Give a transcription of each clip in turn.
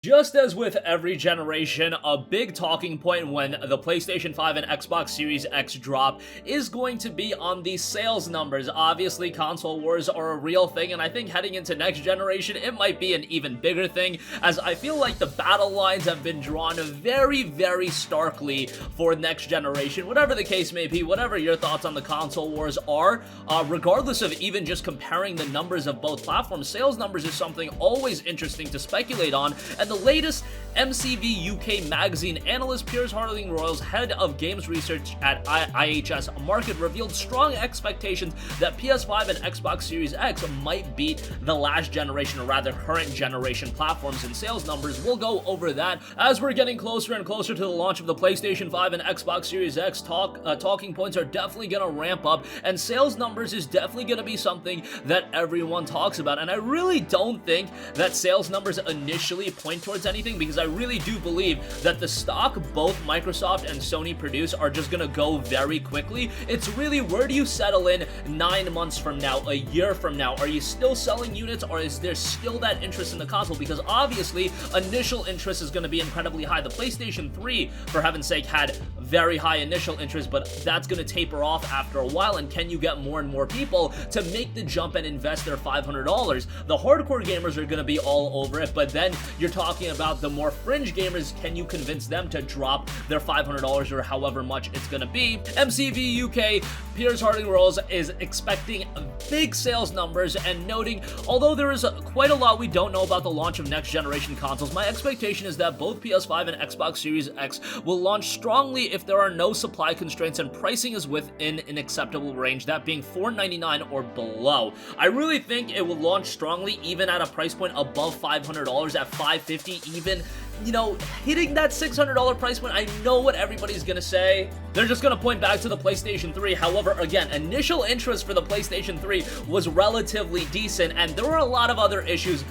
Just as with every generation, a big talking point when the PlayStation 5 and Xbox Series X drop is going to be on the sales numbers. Obviously, console wars are a real thing, and I think heading into next generation, it might be an even bigger thing, as I feel like the battle lines have been drawn very, very starkly for next generation. Whatever the case may be, whatever your thoughts on the console wars are, regardless of even just comparing the numbers of both platforms, sales numbers is something always interesting to speculate on, and the latest MCV UK magazine analyst Piers Harding-Royals, head of games research at IHS Markit, revealed strong expectations that PS5 and Xbox Series X might beat the last generation, or rather current generation platforms in sales numbers. We'll go over that as we're getting closer and closer to the launch of the PlayStation 5 and Xbox Series X. Talking points are definitely going to ramp up, and sales numbers is definitely going to be something that everyone talks about. And I really don't think that sales numbers initially point towards anything, because I really do believe that the stock both Microsoft and Sony produce are just gonna go very quickly. It's really, where do you settle in 9 months from now, a year from now? Are you still selling units, or is there still that interest in the console? Because obviously initial interest is going to be incredibly high. The PlayStation 3, for heaven's sake, had very high initial interest, but that's going to taper off after a while. And can you get more and more people to make the jump and invest their $500? The hardcore gamers are going to be all over it, but then you're talking about the more fringe gamers. Can you convince them to drop their $500 or however much it's going to be? MCV UK, Piers Harding-Royals is expecting big sales numbers and noting, although there is quite a lot we don't know about the launch of next generation consoles, my expectation is that both PS5 and Xbox Series X will launch strongly if there are no supply constraints and pricing is within an acceptable range, that being $499 or below. I really think it will launch strongly even at a price point above $500, at $550 even. You know, hitting that $600 price point, I know what everybody's gonna say. They're just gonna point back to the PlayStation 3. However, again, initial interest for the PlayStation 3 was relatively decent, and there were a lot of other issues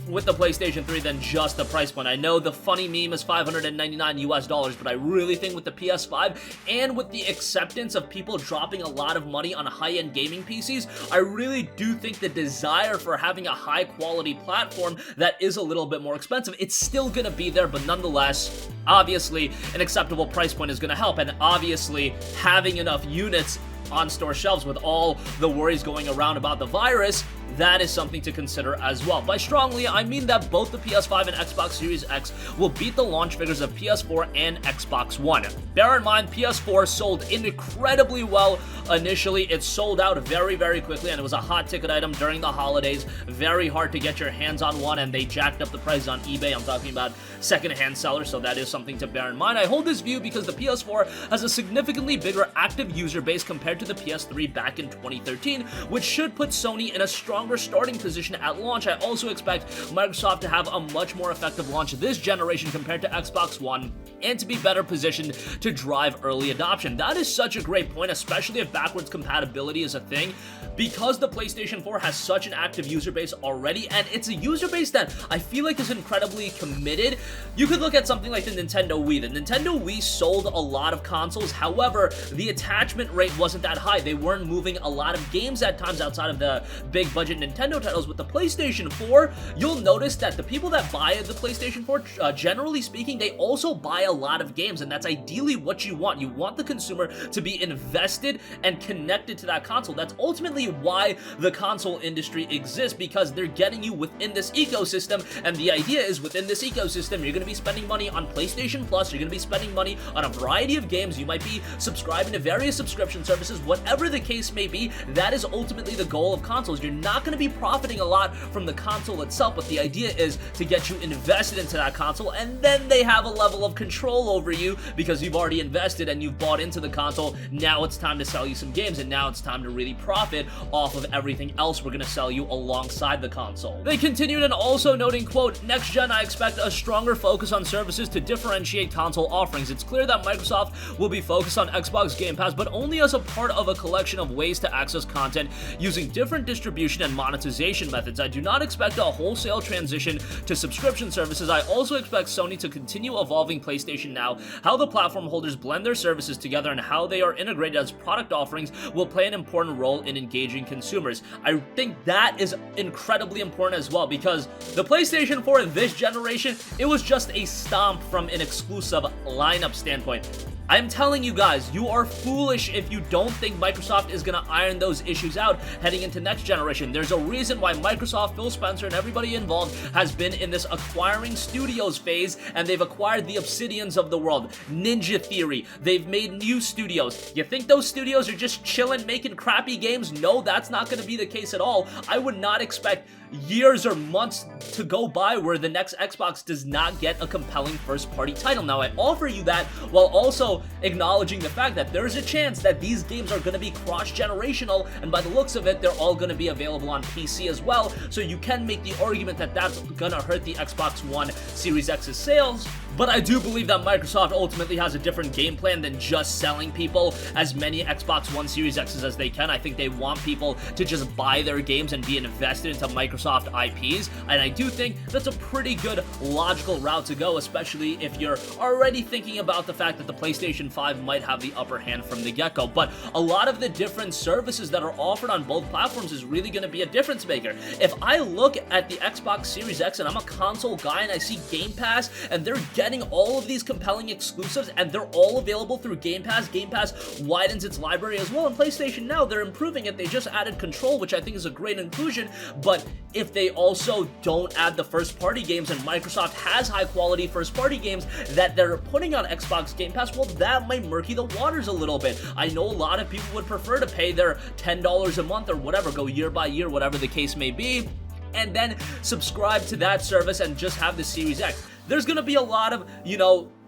with the PlayStation 3 than just the price point. I know the funny meme is $599 US, but I really think with the PS5 and with the acceptance of people dropping a lot of money on high-end gaming PCs, I really do think the desire for having a high-quality platform that is a little bit more expensive, it's still gonna be there, but nonetheless, obviously, an acceptable price point is gonna help, and obviously, having enough units on store shelves with all the worries going around about the virus, that is something to consider as well. By strongly, I mean that both the PS5 and Xbox Series X will beat the launch figures of PS4 and Xbox One. Bear in mind, PS4 sold incredibly well initially. It sold out very, very quickly, and it was a hot ticket item during the holidays. Very hard to get your hands on one, and they jacked up the price on eBay. I'm talking about secondhand sellers, so that is something to bear in mind. I hold this view because the PS4 has a significantly bigger active user base compared to the PS3 back in 2013, which should put Sony in a stronger starting position at launch. I also expect Microsoft to have a much more effective launch this generation compared to Xbox One, and to be better positioned to drive early adoption. That is such a great point, especially if backwards compatibility is a thing, because the PlayStation 4 has such an active user base already, and it's a user base that I feel like is incredibly committed. You could look at something like the Nintendo Wii. The Nintendo Wii sold a lot of consoles, however, the attachment rate wasn't that high. They weren't moving a lot of games at times outside of the big budget Nintendo titles. With the PlayStation 4, you'll notice that the people that buy the PlayStation 4, generally speaking, they also buy a lot of games, and that's ideally what you want. You want the consumer to be invested and connected to that console. That's ultimately why the console industry exists, because they're getting you within this ecosystem, and the idea is within this ecosystem, you're going to be spending money on PlayStation Plus, you're going to be spending money on a variety of games, you might be subscribing to various subscription services, whatever the case may be. That is ultimately the goal of consoles. You're not going to be profiting a lot from the console itself, but the idea is to get you invested into that console, and then they have a level of control over you because you've already invested and you've bought into the console. Now it's time to sell you some games, and now it's time to really profit off of everything else we're going to sell you alongside the console. They continued and also noting, quote, "Next gen, I expect a stronger focus on services to differentiate console offerings. It's clear that Microsoft will be focused on Xbox Game Pass, but only as a part of a collection of ways to access content using different distribution and monetization methods. I do not expect a wholesale transition to subscription services. I also expect Sony to continue evolving PlayStation Now. How the platform holders blend their services together and how they are integrated as product offerings will play an important role in engaging consumers. I think that is incredibly important as well, because the PlayStation 4 this generation, it was just a stomp from an exclusive lineup standpoint. I'm telling you guys, you are foolish if you don't think Microsoft is going to iron those issues out heading into next generation. There's a reason why Microsoft, Phil Spencer, and everybody involved has been in this acquiring studios phase, and they've acquired the Obsidians of the world, Ninja Theory. They've made new studios. You think those studios are just chilling, making crappy games? No, that's not going to be the case at all. I would not expect years or months to go by where the next Xbox does not get a compelling first-party title. Now, I offer you that while also acknowledging the fact that there's a chance that these games are going to be cross-generational, and by the looks of it, they're all going to be available on PC as well, so you can make the argument that that's going to hurt the Xbox One Series X's sales. But I do believe that Microsoft ultimately has a different game plan than just selling people as many Xbox One Series X's as they can. I think they want people to just buy their games and be invested into Microsoft IPs, and I do think that's a pretty good logical route to go, especially if you're already thinking about the fact that the PlayStation 5 might have the upper hand from the get-go. But a lot of the different services that are offered on both platforms is really going to be a difference maker. If I look at the Xbox Series X and I'm a console guy and I see Game Pass and they're getting all of these compelling exclusives and they're all available through Game Pass. Game Pass widens its library as well. In PlayStation Now, they're improving it. They just added Control, which I think is a great inclusion, but if they also don't add the first-party games, and Microsoft has high-quality first-party games that they're putting on Xbox Game Pass, well, that might murky the waters a little bit. I know a lot of people would prefer to pay their $10 a month or whatever, go year by year, whatever the case may be, and then subscribe to that service and just have the Series X. There's going to be a lot of,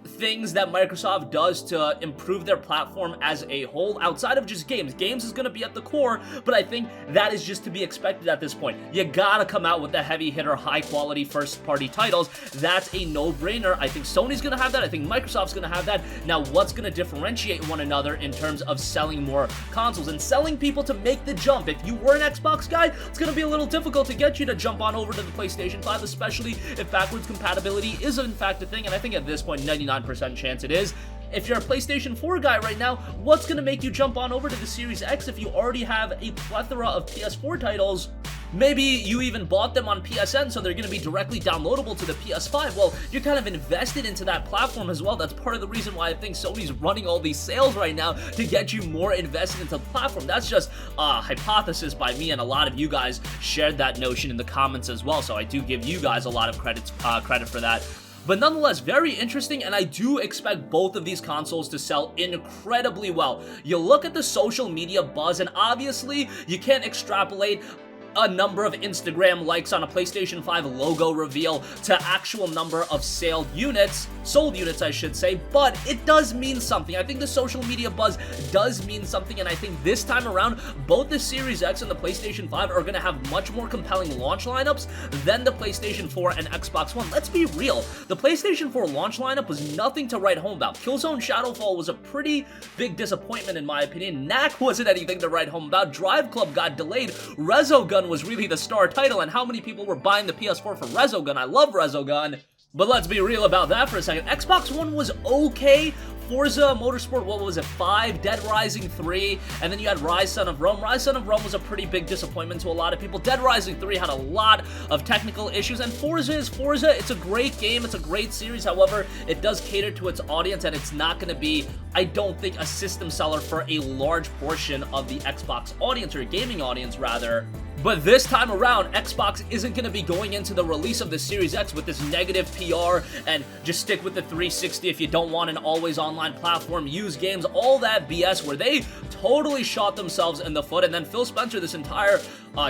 things that Microsoft does to improve their platform as a whole outside of just games. Games is going to be at the core, but I think that is just to be expected at this point. You gotta come out with the heavy hitter, high quality first party titles. That's a no-brainer. I think Sony's going to have that. I think Microsoft's going to have that. Now, what's going to differentiate one another in terms of selling more consoles and selling people to make the jump? If you were an Xbox guy, it's going to be a little difficult to get you to jump on over to the PlayStation 5, especially if backwards compatibility is in fact a thing, and I think at this point 99% chance it is. If you're a PlayStation 4 guy right now, what's going to make you jump on over to the Series X if you already have a plethora of PS4 titles? Maybe you even bought them on PSN, so they're going to be directly downloadable to the PS5. Well, you're kind of invested into that platform as well. That's part of the reason why I think Sony's running all these sales right now, to get you more invested into the platform. That's just a hypothesis by me, and a lot of you guys shared that notion in the comments as well, so I do give you guys a lot of credit for that. But nonetheless, very interesting, and I do expect both of these consoles to sell incredibly well. You look at the social media buzz, and obviously, you can't extrapolate a number of Instagram likes on a PlayStation 5 logo reveal to actual number of sold units, I should say, but it does mean something. I think the social media buzz does mean something, and I think this time around, both the Series X and the PlayStation 5 are going to have much more compelling launch lineups than the PlayStation 4 and Xbox One. Let's be real, the PlayStation 4 launch lineup was nothing to write home about. Killzone Shadowfall was a pretty big disappointment in my opinion. Knack wasn't anything to write home about. Drive Club got delayed. Resogun was really the star title, and how many people were buying the PS4 for Resogun? I love Resogun. But let's be real about that for a second. Xbox One was okay. Forza Motorsport, what was it, 5, Dead Rising 3, and then you had Rise Son of Rome. Rise Son of Rome was a pretty big disappointment to a lot of people. Dead Rising 3 had a lot of technical issues, and Forza is Forza. It's a great game, it's a great series, however, it does cater to its audience, and it's not going to be, I don't think, a system seller for a large portion of the Xbox audience, or gaming audience, rather. But this time around, Xbox isn't going to be going into the release of the Series X with this negative PR and just stick with the 360 if you don't want an always online platform, use games, all that BS where they totally shot themselves in the foot. And then Phil Spencer, this entire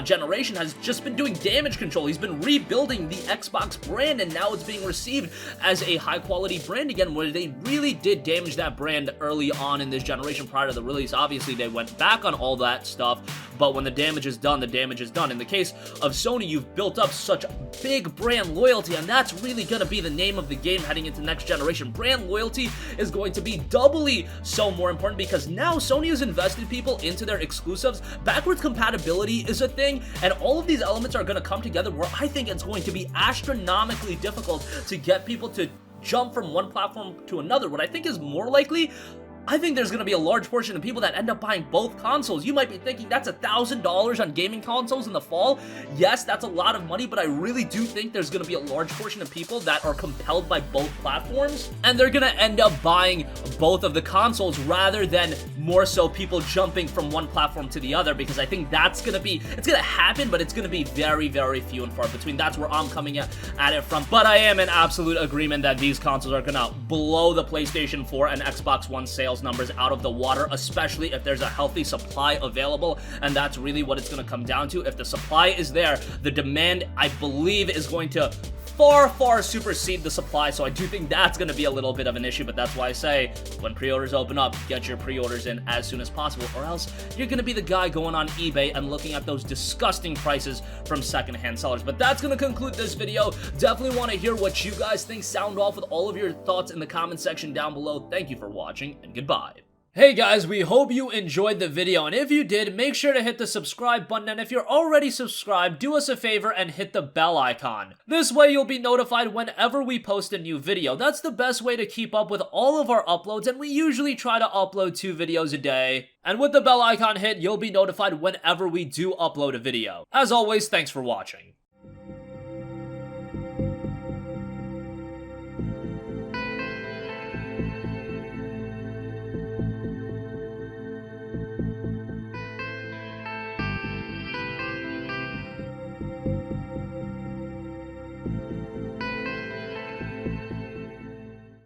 generation, has just been doing damage control. He's been rebuilding the Xbox brand, and now it's being received as a high-quality brand again, where they really did damage that brand early on in this generation prior to the release. Obviously, they went back on all that stuff, but when the damage is done, the damage is done. In the case of Sony, you've built up such big brand loyalty, and that's really going to be the name of the game heading into next generation. Brand loyalty is going to be doubly so more important because now Sony has invested people into their exclusives. Backwards compatibility is a thing, and all of these elements are going to come together where I think it's going to be astronomically difficult to get people to jump from one platform to another. What I think is more likely, I think there's going to be a large portion of people that end up buying both consoles. You might be thinking that's $1,000 on gaming consoles in the fall. Yes, that's a lot of money, but I really do think there's going to be a large portion of people that are compelled by both platforms, and they're going to end up buying both of the consoles rather than more so people jumping from one platform to the other, because I think that's going to be, it's going to happen, but it's going to be very, very few and far between. That's where I'm coming at it from. But I am in absolute agreement that these consoles are going to blow the PlayStation 4 and Xbox One sales numbers out of the water, especially if there's a healthy supply available, and that's really what it's going to come down to. If the supply is there, the demand, I believe, is going to far supersede the supply, so I do think that's going to be a little bit of an issue, but that's why I say, when pre-orders open up, get your pre-orders in as soon as possible, or else you're going to be the guy going on eBay and looking at those disgusting prices from secondhand sellers. But that's going to conclude this video. Definitely want to hear what you guys think. Sound off with all of your thoughts in the comment section down below. Thank you for watching, and goodbye. Hey guys, we hope you enjoyed the video, and if you did, make sure to hit the subscribe button, and if you're already subscribed, do us a favor and hit the bell icon. This way you'll be notified whenever we post a new video. That's the best way to keep up with all of our uploads, and we usually try to upload 2 videos a day. And with the bell icon hit, you'll be notified whenever we do upload a video. As always, thanks for watching.